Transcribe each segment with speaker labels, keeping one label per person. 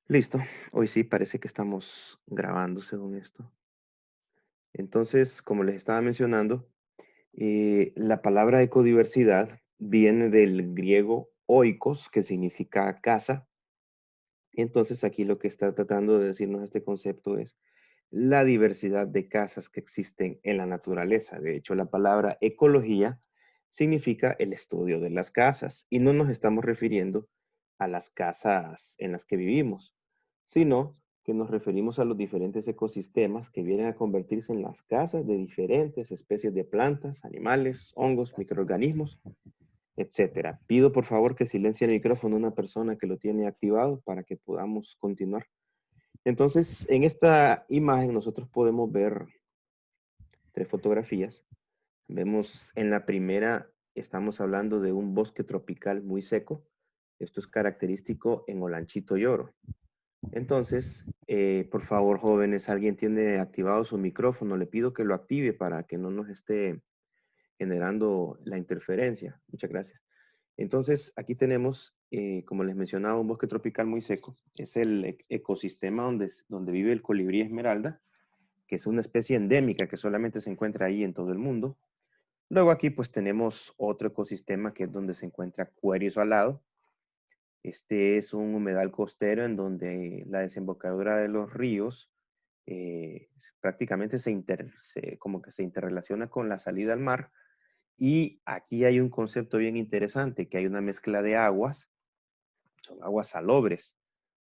Speaker 1: Listo. Hoy sí parece que estamos grabando según esto. Entonces, como les estaba mencionando, la palabra ecodiversidad viene del griego oikos, que significa casa. Entonces, aquí lo que está tratando de decirnos este concepto es la diversidad de casas que existen en la naturaleza. De hecho, la palabra ecología significa el estudio de las casas y no nos estamos refiriendo a las casas en las que vivimos, sino que nos referimos a los diferentes ecosistemas que vienen a convertirse en las casas de diferentes especies de plantas, animales, hongos, microorganismos, etcétera. Pido por favor que silencie el micrófono una persona que lo tiene activado para que podamos continuar. Entonces, en esta imagen nosotros podemos ver tres fotografías. Vemos en la primera, estamos hablando de un bosque tropical muy seco. Esto es característico en Olanchito Lloro. Entonces, por favor, jóvenes, alguien tiene activado su micrófono. Le pido que lo active para que no nos esté generando la interferencia. Muchas gracias. Entonces, aquí tenemos, como les mencionaba, un bosque tropical muy seco. Es el ecosistema donde vive el colibrí esmeralda, que es una especie endémica que solamente se encuentra ahí en todo el mundo. Luego aquí pues tenemos otro ecosistema que es donde se encuentra cuerio salado. Este es un humedal costero en donde la desembocadura de los ríos prácticamente como que se interrelaciona con la salida al mar. Y aquí hay un concepto bien interesante, que hay una mezcla de aguas, son aguas salobres,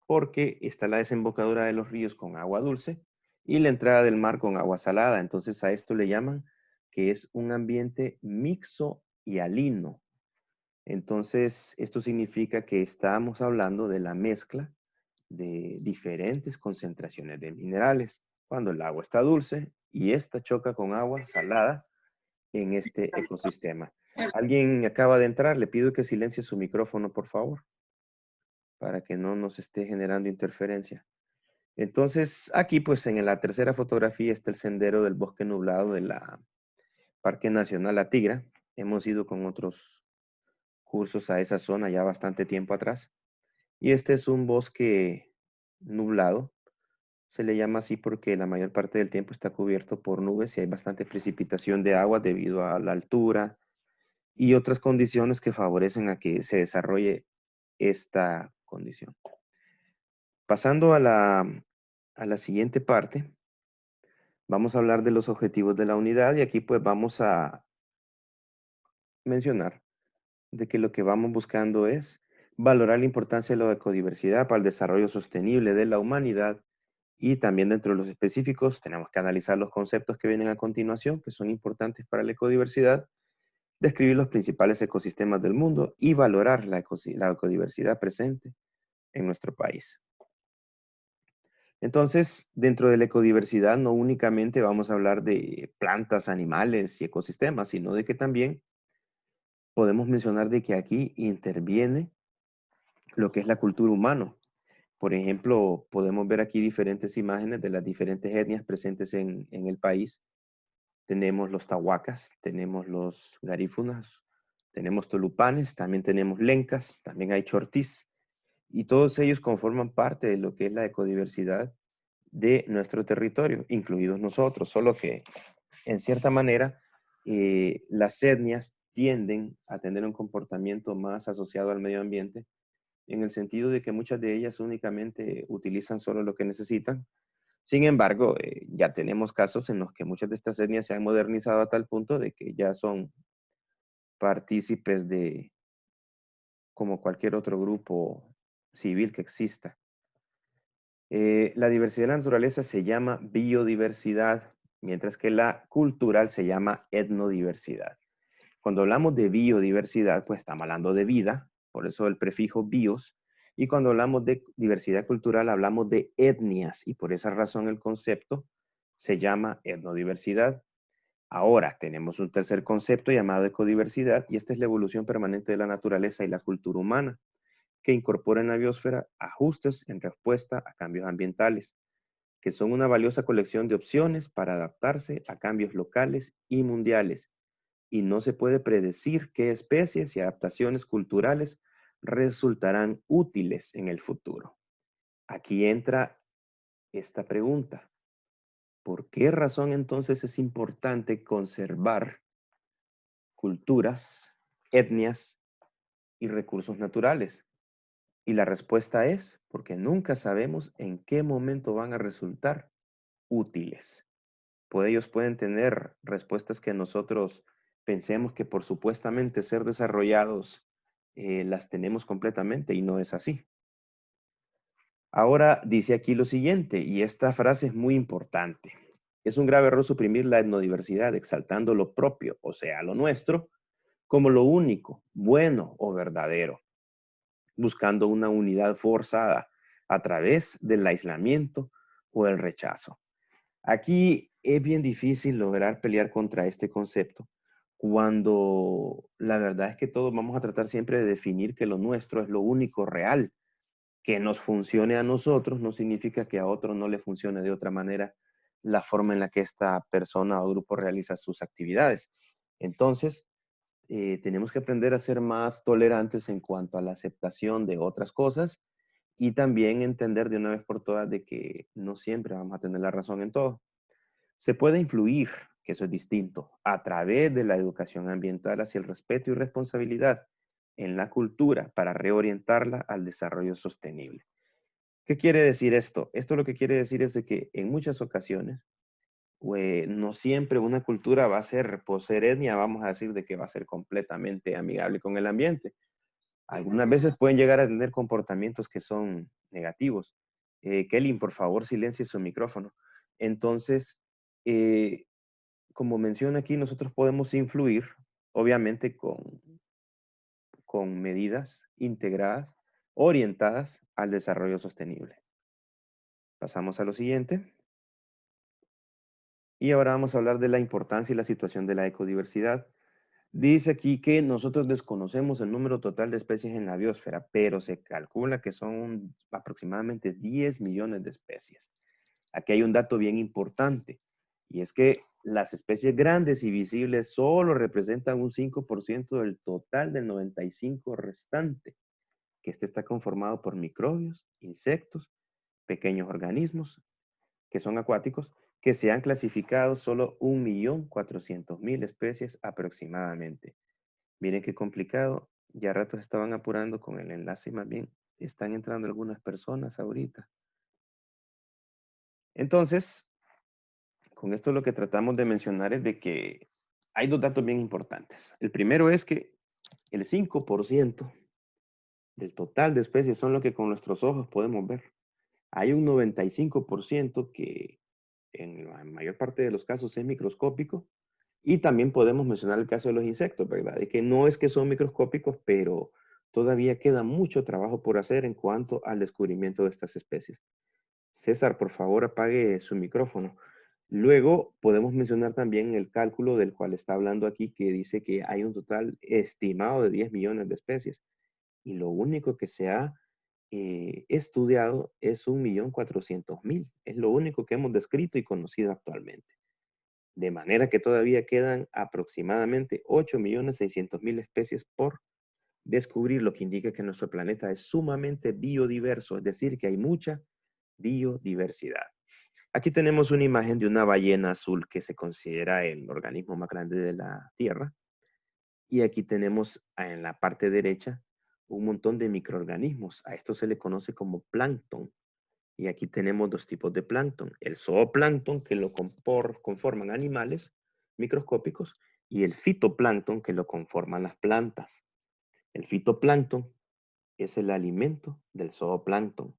Speaker 1: porque está la desembocadura de los ríos con agua dulce y la entrada del mar con agua salada. Entonces a esto le llaman que es un ambiente mixo y alino. Entonces esto significa que estamos hablando de la mezcla de diferentes concentraciones de minerales. Cuando el agua está dulce y esta choca con agua salada en este ecosistema. Alguien acaba de entrar, le pido que silencie su micrófono, por favor, para que no nos esté generando interferencia. Entonces, aquí pues en la tercera fotografía está el sendero del bosque nublado de la Parque Nacional La Tigra. Hemos ido con otros cursos a esa zona ya bastante tiempo atrás. Y este es un bosque nublado. Se le llama así porque la mayor parte del tiempo está cubierto por nubes y hay bastante precipitación de agua debido a la altura y otras condiciones que favorecen a que se desarrolle esta condición. Pasando a la siguiente parte, vamos a hablar de los objetivos de la unidad y aquí pues vamos a mencionar de que lo que vamos buscando es valorar la importancia de la ecodiversidad para el desarrollo sostenible de la humanidad y también dentro de los específicos tenemos que analizar los conceptos que vienen a continuación que son importantes para la ecodiversidad, describir los principales ecosistemas del mundo y valorar la ecodiversidad presente en nuestro país. Entonces, dentro de la ecodiversidad no únicamente vamos a hablar de plantas, animales y ecosistemas, sino de que también podemos mencionar de que aquí interviene lo que es la cultura humana. Por ejemplo, podemos ver aquí diferentes imágenes de las diferentes etnias presentes en el país. Tenemos los tahuacas, tenemos los garífunas, tenemos tolupanes, también tenemos lencas, también hay chortís. Y todos ellos conforman parte de lo que es la ecodiversidad de nuestro territorio, incluidos nosotros, solo que en cierta manera las etnias tienden a tener un comportamiento más asociado al medio ambiente, en el sentido de que muchas de ellas únicamente utilizan solo lo que necesitan. Sin embargo, ya tenemos casos en los que muchas de estas etnias se han modernizado a tal punto de que ya son partícipes de como cualquier otro grupo civil que exista. La diversidad de la naturaleza se llama biodiversidad, mientras que la cultural se llama etnodiversidad. Cuando hablamos de biodiversidad, pues estamos hablando de vida, por eso el prefijo bios, y cuando hablamos de diversidad cultural hablamos de etnias, y por esa razón el concepto se llama etnodiversidad. Ahora tenemos un tercer concepto llamado ecodiversidad, y esta es la evolución permanente de la naturaleza y la cultura humana que incorpora en la biosfera ajustes en respuesta a cambios ambientales, que son una valiosa colección de opciones para adaptarse a cambios locales y mundiales, y no se puede predecir qué especies y adaptaciones culturales resultarán útiles en el futuro. Aquí entra esta pregunta. ¿Por qué razón entonces es importante conservar culturas, etnias y recursos naturales? Y la respuesta es porque nunca sabemos en qué momento van a resultar útiles. Pues ellos pueden tener respuestas que nosotros pensemos que por supuestamente ser desarrollados las tenemos completamente y no es así. Ahora dice aquí lo siguiente, y esta frase es muy importante. Es un grave error suprimir la etnodiversidad, exaltando lo propio, o sea, lo nuestro, como lo único, bueno o verdadero, buscando una unidad forzada a través del aislamiento o el rechazo. Aquí es bien difícil lograr pelear contra este concepto cuando la verdad es que todos vamos a tratar siempre de definir que lo nuestro es lo único real. Que nos funcione a nosotros no significa que a otro no le funcione de otra manera la forma en la que esta persona o grupo realiza sus actividades. Entonces, tenemos que aprender a ser más tolerantes en cuanto a la aceptación de otras cosas y también entender de una vez por todas de que no siempre vamos a tener la razón en todo. Se puede influir, que eso es distinto, a través de la educación ambiental hacia el respeto y responsabilidad en la cultura para reorientarla al desarrollo sostenible. ¿Qué quiere decir esto? Esto lo que quiere decir es de que en muchas ocasiones, no siempre una cultura va a ser, por ser etnia, vamos a decir de que va a ser completamente amigable con el ambiente. Algunas veces pueden llegar a tener comportamientos que son negativos. Kelly, por favor, silencie su micrófono. Entonces, eh, como menciona aquí, nosotros podemos influir, obviamente, con medidas integradas, orientadas al desarrollo sostenible. Pasamos a lo siguiente. Y ahora vamos a hablar de la importancia y la situación de la ecodiversidad. Dice aquí que nosotros desconocemos el número total de especies en la biosfera, pero se calcula que son aproximadamente 10 millones de especies. Aquí hay un dato bien importante, y es que las especies grandes y visibles solo representan un 5% del total del 95% restante, que este está conformado por microbios, insectos, pequeños organismos que son acuáticos, que se han clasificado solo 1.400.000 especies aproximadamente. Miren qué complicado. Ya a ratos estaban apurando con el enlace y más bien están entrando algunas personas ahorita. Entonces, con esto lo que tratamos de mencionar es de que hay dos datos bien importantes. El primero es que el 5% del total de especies son lo que con nuestros ojos podemos ver. Hay un 95% que en la mayor parte de los casos es microscópico. Y también podemos mencionar el caso de los insectos, ¿verdad? De que no es que son microscópicos, pero todavía queda mucho trabajo por hacer en cuanto al descubrimiento de estas especies. César, por favor, apague su micrófono. Luego podemos mencionar también el cálculo del cual está hablando aquí, que dice que hay un total estimado de 10 millones de especies. Y lo único que se ha estudiado es 1.400.000. Es lo único que hemos descrito y conocido actualmente. De manera que todavía quedan aproximadamente 8.600.000 especies por descubrir, lo que indica que nuestro planeta es sumamente biodiverso, es decir, que hay mucha biodiversidad. Aquí tenemos una imagen de una ballena azul que se considera el organismo más grande de la Tierra. Y aquí tenemos en la parte derecha un montón de microorganismos. A esto se le conoce como plancton. Y aquí tenemos dos tipos de plancton. El zooplancton, que lo conforman animales microscópicos, y el fitoplancton, que lo conforman las plantas. El fitoplancton es el alimento del zooplancton.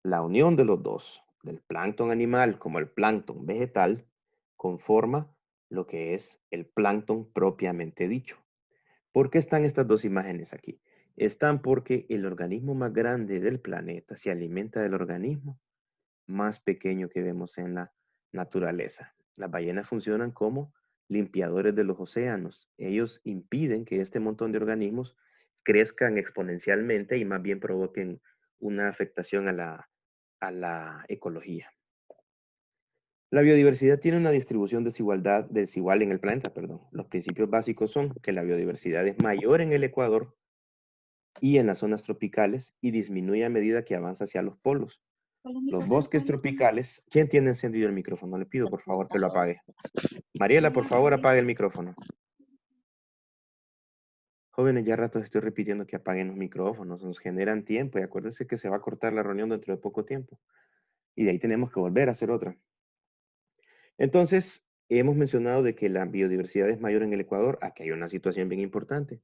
Speaker 1: La unión de los dos, del plancton animal como el plancton vegetal, conforma lo que es el plancton propiamente dicho. ¿Por qué están estas dos imágenes aquí? Están porque el organismo más grande del planeta se alimenta del organismo más pequeño que vemos en la naturaleza. Las ballenas funcionan como limpiadores de los océanos. Ellos impiden que este montón de organismos crezcan exponencialmente y más bien provoquen una afectación a la ecología. La biodiversidad tiene una distribución desigual en el planeta, perdón. Los principios básicos son que la biodiversidad es mayor en el Ecuador y en las zonas tropicales y disminuye a medida que avanza hacia los polos. Los bosques tropicales. ¿Quién tiene encendido el micrófono? Le pido por favor que lo apague. Mariela, por favor, apague el micrófono. Jóvenes, ya rato estoy repitiendo que apaguen los micrófonos, nos generan tiempo y acuérdense que se va a cortar la reunión dentro de poco tiempo. Y de ahí tenemos que volver a hacer otra. Entonces, hemos mencionado de que la biodiversidad es mayor en el Ecuador. Aquí hay una situación bien importante.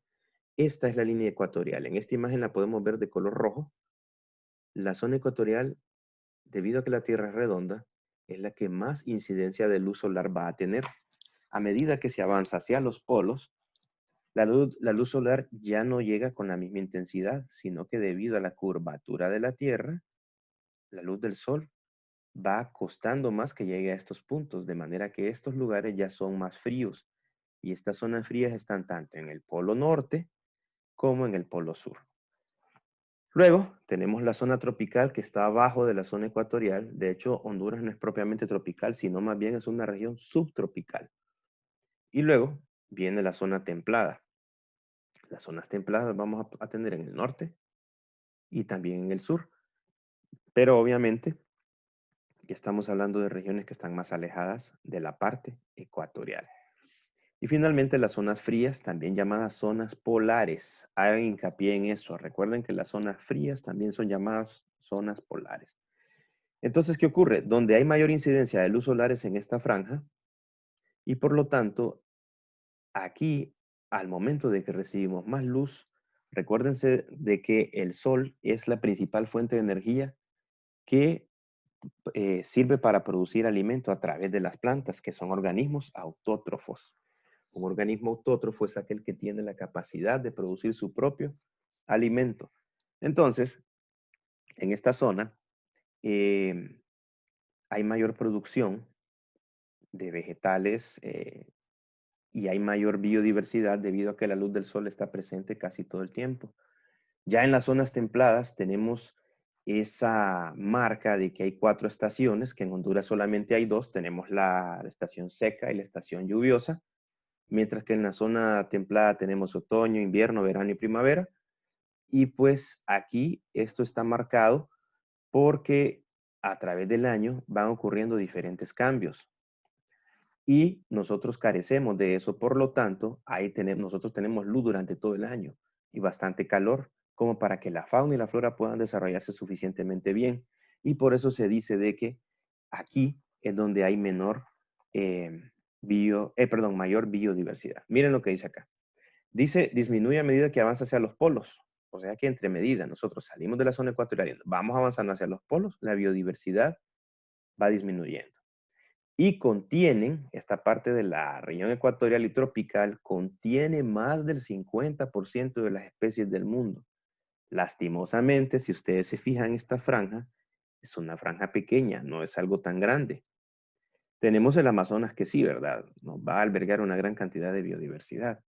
Speaker 1: Esta es la línea ecuatorial. En esta imagen la podemos ver de color rojo. La zona ecuatorial, debido a que la Tierra es redonda, es la que más incidencia de luz solar va a tener. A medida que se avanza hacia los polos, la luz solar ya no llega con la misma intensidad, sino que debido a la curvatura de la Tierra, la luz del Sol va costando más que llegue a estos puntos, de manera que estos lugares ya son más fríos. Y estas zonas frías están tanto en el polo norte como en el polo sur. Luego tenemos la zona tropical que está abajo de la zona ecuatorial. De hecho, Honduras no es propiamente tropical, sino más bien es una región subtropical. Y luego viene la zona templada. Las zonas templadas vamos a tener en el norte y también en el sur. Pero obviamente ya estamos hablando de regiones que están más alejadas de la parte ecuatorial. Y finalmente las zonas frías, también llamadas zonas polares. Hagan hincapié en eso. Recuerden que las zonas frías también son llamadas zonas polares. Entonces, ¿qué ocurre? Donde hay mayor incidencia de luz solar es en esta franja y por lo tanto, aquí, al momento de que recibimos más luz, recuérdense de que el sol es la principal fuente de energía que sirve para producir alimento a través de las plantas, que son organismos autótrofos. Un organismo autótrofo es aquel que tiene la capacidad de producir su propio alimento. Entonces, en esta zona hay mayor producción de vegetales y hay mayor biodiversidad debido a que la luz del sol está presente casi todo el tiempo. Ya en las zonas templadas tenemos esa marca de que hay 4 estaciones, que en Honduras solamente hay 2. Tenemos la estación seca y la estación lluviosa, mientras que en la zona templada tenemos otoño, invierno, verano y primavera. Y pues aquí esto está marcado porque a través del año van ocurriendo diferentes cambios y nosotros carecemos de eso. Por lo tanto, nosotros tenemos luz durante todo el año y bastante calor como para que la fauna y la flora puedan desarrollarse suficientemente bien. Y por eso se dice de que aquí es donde hay mayor biodiversidad. Miren lo que dice acá. Dice, disminuye a medida que avanza hacia los polos. O sea que entre medidas nosotros salimos de la zona ecuatorial y vamos avanzando hacia los polos, la biodiversidad va disminuyendo. Y contienen, esta parte de la región ecuatorial y tropical, contiene más del 50% de las especies del mundo. Lastimosamente, si ustedes se fijan, esta franja es una franja pequeña, no es algo tan grande. Tenemos el Amazonas que sí, ¿verdad? Nos va a albergar una gran cantidad de biodiversidad.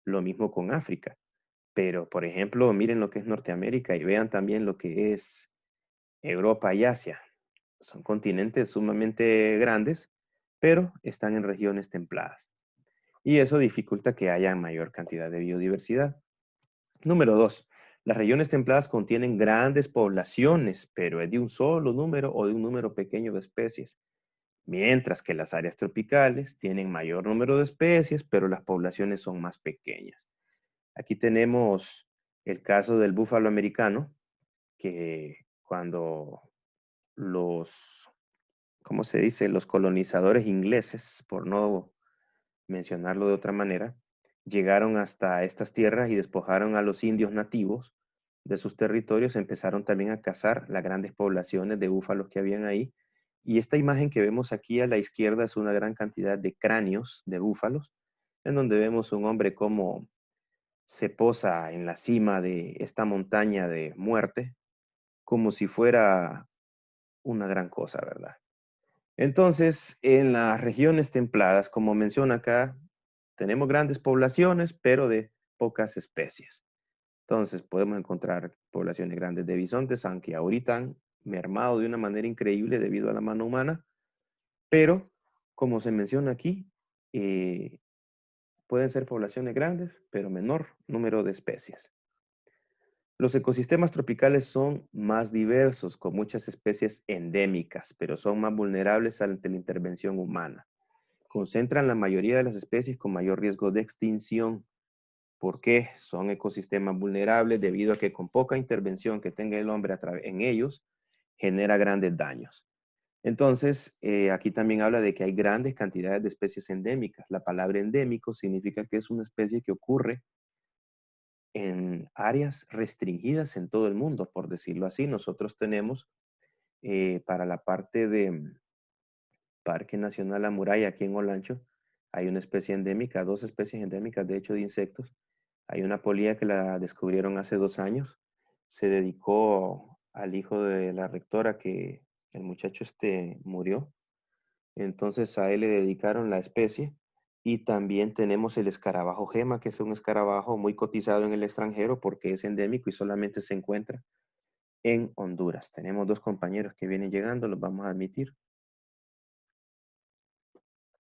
Speaker 1: Lo mismo con África. Pero, por ejemplo, miren lo que es Norteamérica y vean también lo que es Europa y Asia. Son continentes sumamente grandes, pero están en regiones templadas. Y eso dificulta que haya mayor cantidad de biodiversidad. Número 2. Las regiones templadas contienen grandes poblaciones, pero es de un solo número o de un número pequeño de especies. Mientras que las áreas tropicales tienen mayor número de especies, pero las poblaciones son más pequeñas. Aquí tenemos el caso del búfalo americano, que cuando los, ¿cómo se dice? Los colonizadores ingleses, por no mencionarlo de otra manera, llegaron hasta estas tierras y despojaron a los indios nativos de sus territorios, empezaron también a cazar las grandes poblaciones de búfalos que habían ahí. Y esta imagen que vemos aquí a la izquierda es una gran cantidad de cráneos de búfalos, en donde vemos un hombre como se posa en la cima de esta montaña de muerte, como si fuera una gran cosa, ¿verdad? Entonces, en las regiones templadas, como menciona acá, tenemos grandes poblaciones, pero de pocas especies. Entonces, podemos encontrar poblaciones grandes de bisontes, aunque ahorita han mermado de una manera increíble debido a la mano humana, pero como se menciona aquí, eh, pueden ser poblaciones grandes, pero menor número de especies. Los ecosistemas tropicales son más diversos, con muchas especies endémicas, pero son más vulnerables ante la intervención humana. Concentran la mayoría de las especies con mayor riesgo de extinción. ¿Por qué? Son ecosistemas vulnerables debido a que con poca intervención que tenga el hombre en ellos, genera grandes daños. Entonces, aquí también habla de que hay grandes cantidades de especies endémicas. La palabra endémico significa que es una especie que ocurre en áreas restringidas en todo el mundo, por decirlo así. Nosotros tenemos para la parte de Parque Nacional La Muralla, aquí en Olancho, hay una especie endémica, dos especies endémicas, de hecho, de insectos. Hay una polilla que la descubrieron hace 2 años. Se dedicó al hijo de la rectora que el muchacho murió. Entonces a él le dedicaron la especie. Y también tenemos el escarabajo gema, que es un escarabajo muy cotizado en el extranjero porque es endémico y solamente se encuentra en Honduras. Tenemos dos compañeros que vienen llegando, los vamos a admitir.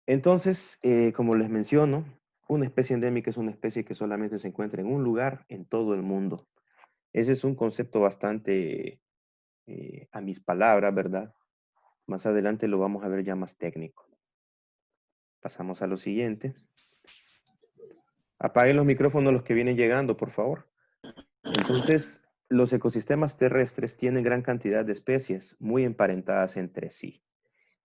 Speaker 1: Entonces, como les menciono, una especie endémica es una especie que solamente se encuentra en un lugar en todo el mundo. Ese es un concepto bastante a mis palabras, ¿verdad? Más adelante lo vamos a ver ya más técnico. Pasamos a lo siguiente. Apaguen los micrófonos los que vienen llegando, por favor. Entonces, los ecosistemas terrestres tienen gran cantidad de especies muy emparentadas entre sí.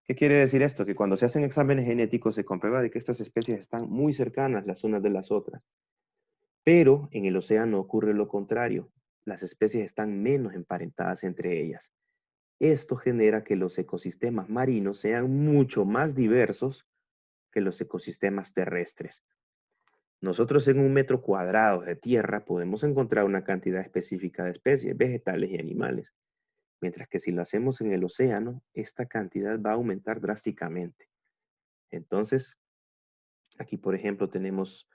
Speaker 1: ¿Qué quiere decir esto? Que cuando se hacen exámenes genéticos se comprueba de que estas especies están muy cercanas las unas de las otras. Pero en el océano ocurre lo contrario. Las especies están menos emparentadas entre ellas. Esto genera que los ecosistemas marinos sean mucho más diversos que los ecosistemas terrestres. Nosotros en 1 metro cuadrado de tierra podemos encontrar una cantidad específica de especies vegetales y animales, mientras que si lo hacemos en el océano, esta cantidad va a aumentar drásticamente. Entonces, aquí por ejemplo tenemos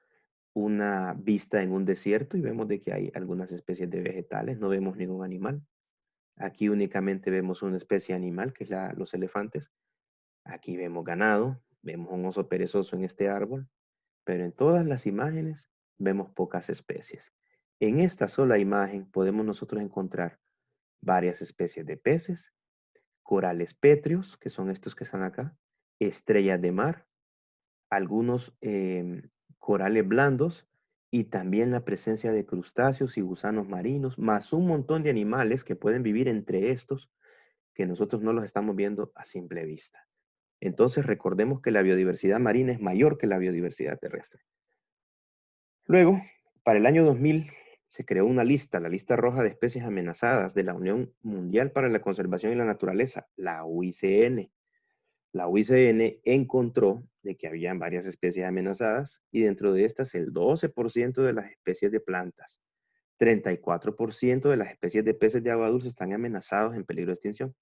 Speaker 1: una vista en un desierto y vemos de que hay algunas especies de vegetales, no vemos ningún animal. Aquí únicamente vemos una especie animal, que es los elefantes. Aquí vemos ganado, vemos un oso perezoso en este árbol, pero en todas las imágenes vemos pocas especies. En esta sola imagen podemos nosotros encontrar varias especies de peces, corales pétreos, que son estos que están acá, estrellas de mar, algunos corales blandos y también la presencia de crustáceos y gusanos marinos, más un montón de animales que pueden vivir entre estos que nosotros no los estamos viendo a simple vista. Entonces recordemos que la biodiversidad marina es mayor que la biodiversidad terrestre. Luego, para el año 2000, se creó una lista, la lista roja de especies amenazadas de la Unión Mundial para la Conservación y la Naturaleza, la UICN. La UICN encontró de que habían varias especies amenazadas y dentro de estas el 12% de las especies de plantas, 34% de las especies de peces de agua dulce están amenazados en peligro de extinción,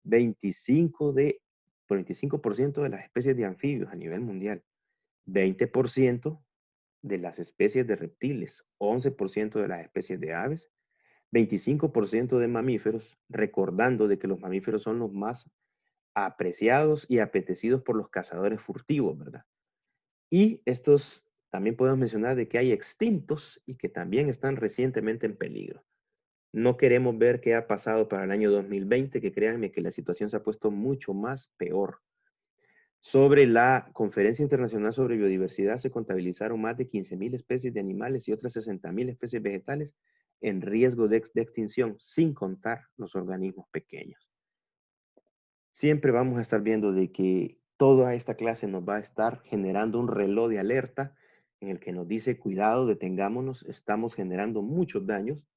Speaker 1: 25% de las especies de anfibios a nivel mundial, 20% de las especies de reptiles, 11% de las especies de aves, 25% de mamíferos, recordando de que los mamíferos son los más apreciados y apetecidos por los cazadores furtivos, ¿verdad? Y estos también podemos mencionar de que hay extintos y que también están recientemente en peligro. No queremos ver qué ha pasado para el año 2020, que créanme que la situación se ha puesto mucho más peor. Sobre la Conferencia Internacional sobre Biodiversidad se contabilizaron más de 15,000 especies de animales y otras 60,000 especies vegetales en riesgo de extinción, sin contar los organismos pequeños. Siempre vamos a estar viendo de que toda esta clase nos va a estar generando un reloj de alerta en el que nos dice, cuidado, detengámonos, estamos generando muchos daños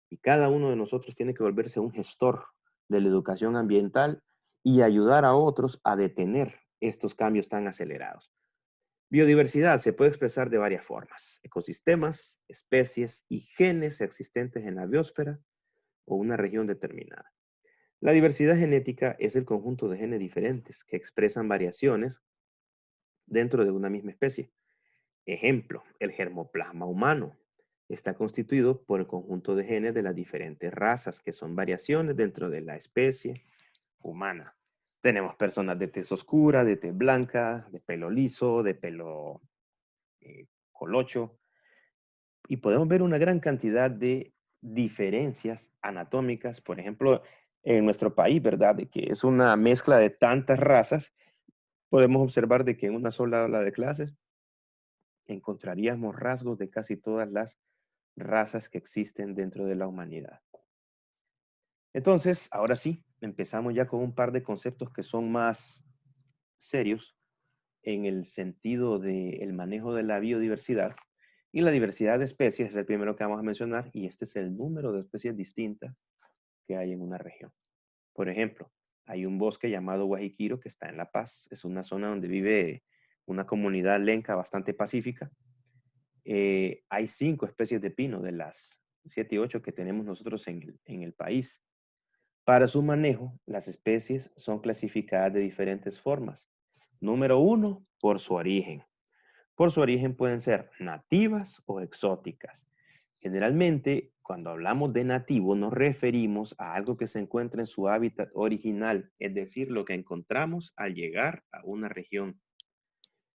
Speaker 1: y cada uno de nosotros tiene que volverse un gestor de la educación ambiental y ayudar a otros a detener estos cambios tan acelerados. Biodiversidad se puede expresar de varias formas: ecosistemas, especies y genes existentes en la biosfera o una región determinada. La diversidad genética es el conjunto de genes diferentes que expresan variaciones dentro de una misma especie. Ejemplo, el germoplasma humano está constituido por el conjunto de genes de las diferentes razas, que son variaciones dentro de la especie humana. Tenemos personas de tez oscura, de tez blanca, de pelo liso, de pelo colocho, y podemos ver una gran cantidad de diferencias anatómicas, por ejemplo, en nuestro país, ¿verdad? De que es una mezcla de tantas razas, podemos observar de que en una sola aula de clases encontraríamos rasgos de casi todas las razas que existen dentro de la humanidad. Entonces, ahora sí, empezamos ya con un par de conceptos que son más serios en el sentido del manejo de la biodiversidad. Y la diversidad de especies es el primero que vamos a mencionar, y este es el número de especies distintas que hay en una región. Por ejemplo, hay un bosque llamado Guajiquiro que está en La Paz. Es una zona donde vive una comunidad lenca bastante pacífica. Hay 5 especies de pino de las 7 y 8 que tenemos nosotros en el país. Para su manejo, las especies son clasificadas de diferentes formas. Número 1, por su origen. Por su origen pueden ser nativas o exóticas. Generalmente, cuando hablamos de nativo, nos referimos a algo que se encuentra en su hábitat original, es decir, lo que encontramos al llegar a una región.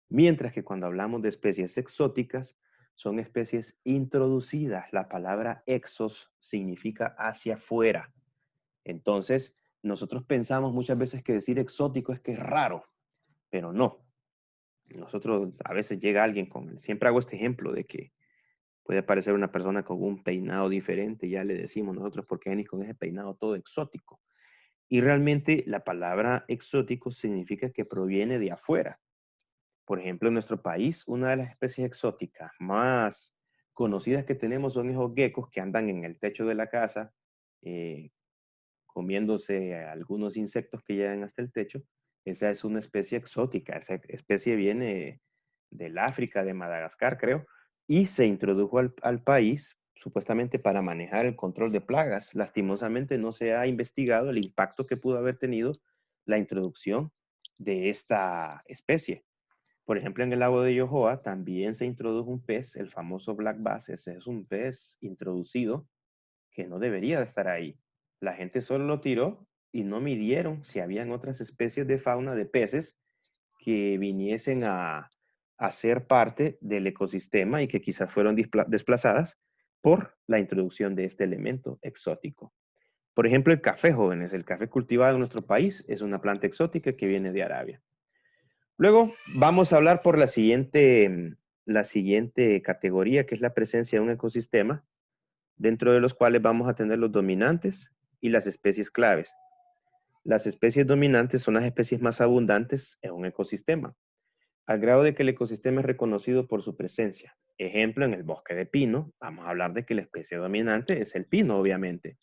Speaker 1: Mientras que cuando hablamos de especies exóticas, son especies introducidas. La palabra exos significa hacia afuera. Entonces, nosotros pensamos muchas veces que decir exótico es que es raro, pero no. Nosotros a veces llega alguien con, siempre hago este ejemplo de que puede aparecer una persona con un peinado diferente, ya le decimos nosotros porque venís con ese peinado todo exótico. Y realmente la palabra exótico significa que proviene de afuera. Por ejemplo, en nuestro país, una de las especies exóticas más conocidas que tenemos son esos geckos que andan en el techo de la casa, eh, comiéndose algunos insectos que llegan hasta el techo. Esa es una especie exótica. Esa especie viene del África, de Madagascar, creo, y se introdujo al país supuestamente para manejar el control de plagas. Lastimosamente no se ha investigado el impacto que pudo haber tenido la introducción de esta especie. Por ejemplo, en el lago de Yohoa también se introdujo un pez, el famoso black bass. Ese es un pez introducido que no debería de estar ahí. La gente solo lo tiró y no midieron si habían otras especies de fauna de peces que viniesen a ser parte del ecosistema y que quizás fueron desplazadas por la introducción de este elemento exótico. Por ejemplo, el café, jóvenes. El café cultivado en nuestro país es una planta exótica que viene de Arabia. Luego vamos a hablar por la siguiente categoría, que es la presencia de un ecosistema, dentro de los cuales vamos a tener los dominantes y las especies claves. Las especies dominantes son las especies más abundantes en un ecosistema, al grado de que el ecosistema es reconocido por su presencia. Ejemplo, en el bosque de pino, vamos a hablar de que la especie dominante es el pino, obviamente.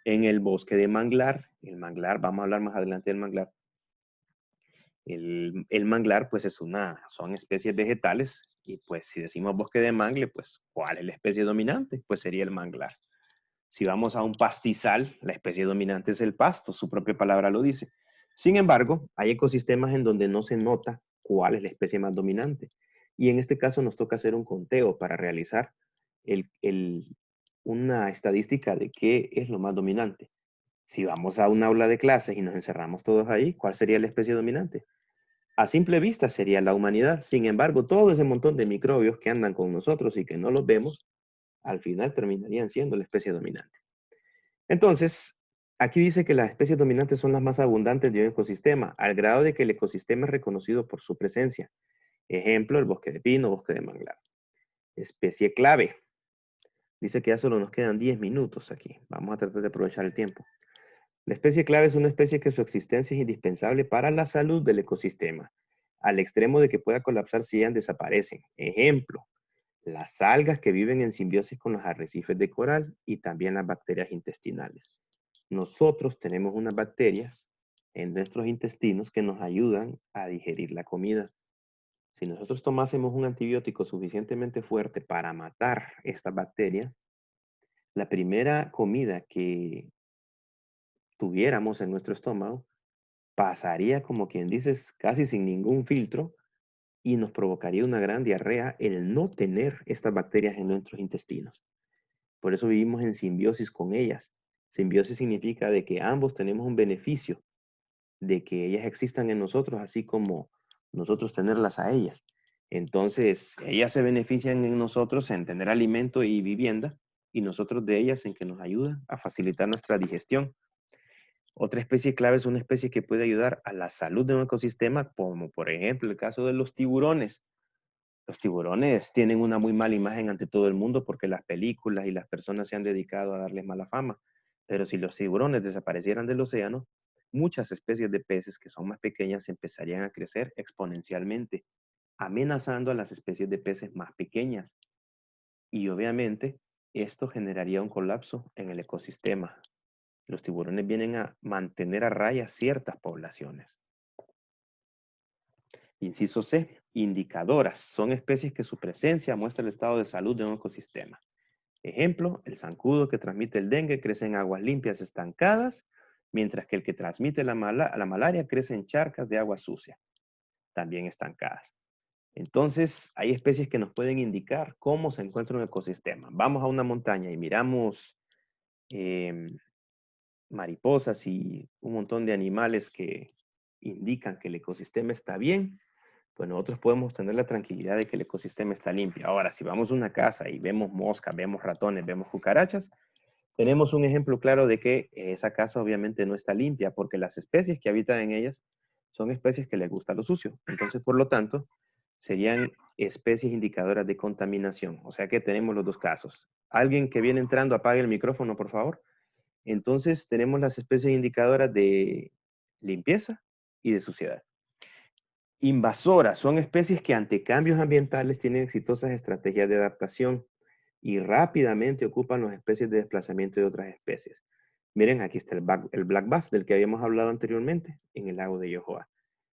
Speaker 1: En el bosque de manglar, el manglar, vamos a hablar más adelante del manglar. El manglar, pues son especies vegetales, y pues si decimos bosque de mangle, pues ¿cuál es la especie dominante? Pues sería el manglar. Si vamos a un pastizal, la especie dominante es el pasto, su propia palabra lo dice. Sin embargo, hay ecosistemas en donde no se nota cuál es la especie más dominante. Y en este caso nos toca hacer un conteo para realizar una estadística de qué es lo más dominante. Si vamos a un aula de clases y nos encerramos todos ahí, ¿cuál sería la especie dominante? A simple vista sería la humanidad. Sin embargo, todo ese montón de microbios que andan con nosotros y que no los vemos, al final terminarían siendo la especie dominante. Entonces, aquí dice que las especies dominantes son las más abundantes de un ecosistema, al grado de que el ecosistema es reconocido por su presencia. Ejemplo, el bosque de pino, bosque de manglar. Especie clave. Dice que ya solo nos quedan 10 minutos aquí. Vamos a tratar de aprovechar el tiempo. La especie clave es una especie que su existencia es indispensable para la salud del ecosistema, al extremo de que pueda colapsar si ellas desaparecen. Ejemplo, las algas que viven en simbiosis con los arrecifes de coral y también las bacterias intestinales. Nosotros tenemos unas bacterias en nuestros intestinos que nos ayudan a digerir la comida. Si nosotros tomásemos un antibiótico suficientemente fuerte para matar estas bacterias, la primera comida que tuviéramos en nuestro estómago pasaría, como quien dice, casi sin ningún filtro y nos provocaría una gran diarrea el no tener estas bacterias en nuestros intestinos. Por eso vivimos en simbiosis con ellas. Simbiosis significa de que ambos tenemos un beneficio de que ellas existan en nosotros, así como nosotros tenerlas a ellas. Entonces, ellas se benefician en nosotros en tener alimento y vivienda, y nosotros de ellas en que nos ayudan a facilitar nuestra digestión. Otra especie clave es una especie que puede ayudar a la salud de un ecosistema, como por ejemplo el caso de los tiburones. Los tiburones tienen una muy mala imagen ante todo el mundo porque las películas y las personas se han dedicado a darles mala fama. Pero si los tiburones desaparecieran del océano, muchas especies de peces que son más pequeñas empezarían a crecer exponencialmente, amenazando a las especies de peces más pequeñas. Y obviamente, esto generaría un colapso en el ecosistema. Los tiburones vienen a mantener a raya ciertas poblaciones. Inciso C, indicadoras. Son especies que su presencia muestra el estado de salud de un ecosistema. Ejemplo, el zancudo que transmite el dengue crece en aguas limpias estancadas, mientras que el que transmite la malaria crece en charcas de agua sucia, también estancadas. Entonces, hay especies que nos pueden indicar cómo se encuentra un ecosistema. Vamos a una montaña y miramos mariposas y un montón de animales que indican que el ecosistema está bien, pues nosotros podemos tener la tranquilidad de que el ecosistema está limpio. Ahora, si vamos a una casa y vemos moscas, vemos ratones, vemos cucarachas, tenemos un ejemplo claro de que esa casa obviamente no está limpia porque las especies que habitan en ellas son especies que les gusta lo sucio. Entonces, por lo tanto, serían especies indicadoras de contaminación. O sea que tenemos los dos casos. Alguien que viene entrando, apague el micrófono, por favor. Entonces, tenemos las especies indicadoras de limpieza y de suciedad. Invasoras son especies que ante cambios ambientales tienen exitosas estrategias de adaptación y rápidamente ocupan las especies de desplazamiento de otras especies. Miren, aquí está el black bass del que habíamos hablado anteriormente en el lago de Yohoa,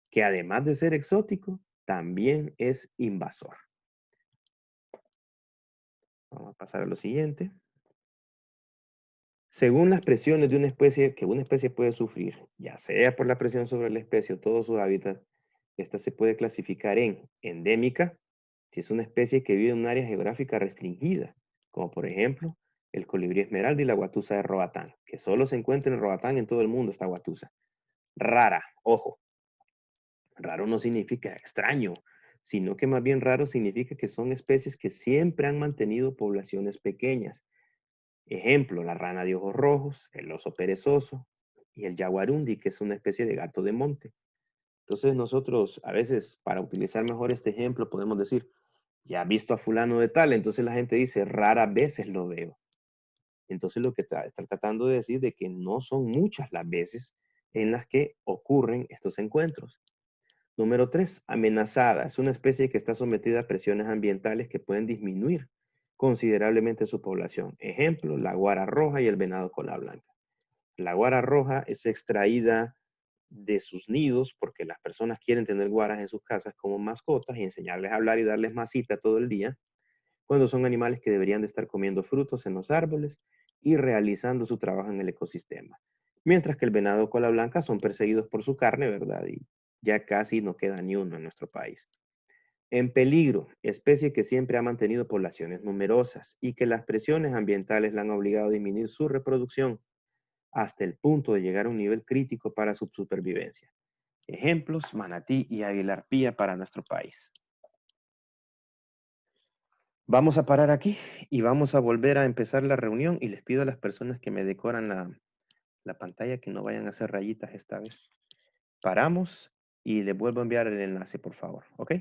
Speaker 1: que además de ser exótico, también es invasor. Vamos a pasar a lo siguiente. Según las presiones de una especie que una especie puede sufrir, ya sea por la presión sobre la especie o todo su hábitat, esta se puede clasificar en endémica, si es una especie que vive en un área geográfica restringida, como por ejemplo el colibrí esmeralda y la guatusa de Roatán, que solo se encuentra en Roatán, en todo el mundo esta guatusa. Rara, ojo, raro no significa extraño, sino que más bien raro significa que son especies que siempre han mantenido poblaciones pequeñas. Ejemplo, la rana de ojos rojos, el oso perezoso y el jaguarundi, que es una especie de gato de monte. Entonces nosotros a veces, para utilizar mejor este ejemplo, podemos decir, ya has visto a fulano de tal, entonces la gente dice, raras veces lo veo. Entonces lo que está tratando de decir de que no son muchas las veces en las que ocurren estos encuentros. Número 3, amenazada. Es una especie que está sometida a presiones ambientales que pueden disminuir considerablemente su población. Ejemplo, la guara roja y el venado cola blanca. La guara roja es extraída de sus nidos porque las personas quieren tener guaras en sus casas como mascotas y enseñarles a hablar y darles masita todo el día, cuando son animales que deberían de estar comiendo frutos en los árboles y realizando su trabajo en el ecosistema. Mientras que el venado cola blanca son perseguidos por su carne, ¿verdad? Y ya casi no queda ni uno en nuestro país. En peligro, especie que siempre ha mantenido poblaciones numerosas y que las presiones ambientales la han obligado a disminuir su reproducción hasta el punto de llegar a un nivel crítico para su supervivencia. Ejemplos, manatí y águila arpía para nuestro país. Vamos a parar aquí y vamos a volver a empezar la reunión y les pido a las personas que me decoran la pantalla que no vayan a hacer rayitas esta vez. Paramos y les vuelvo a enviar el enlace, por favor, ¿ok?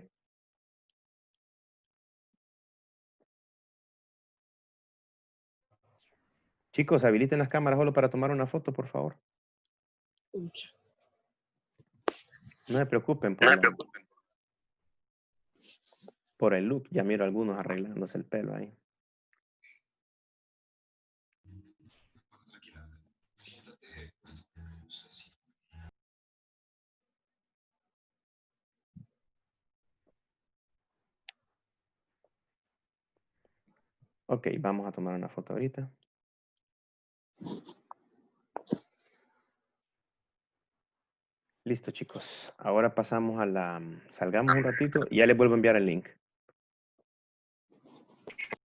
Speaker 1: Chicos, habiliten las cámaras solo para tomar una foto, por favor. No se preocupen por el look. Ya miro a algunos arreglándose el pelo ahí. Ok, vamos a tomar una foto ahorita. Listo, chicos. Ahora pasamos a salgamos un ratito y ya les vuelvo a enviar el link.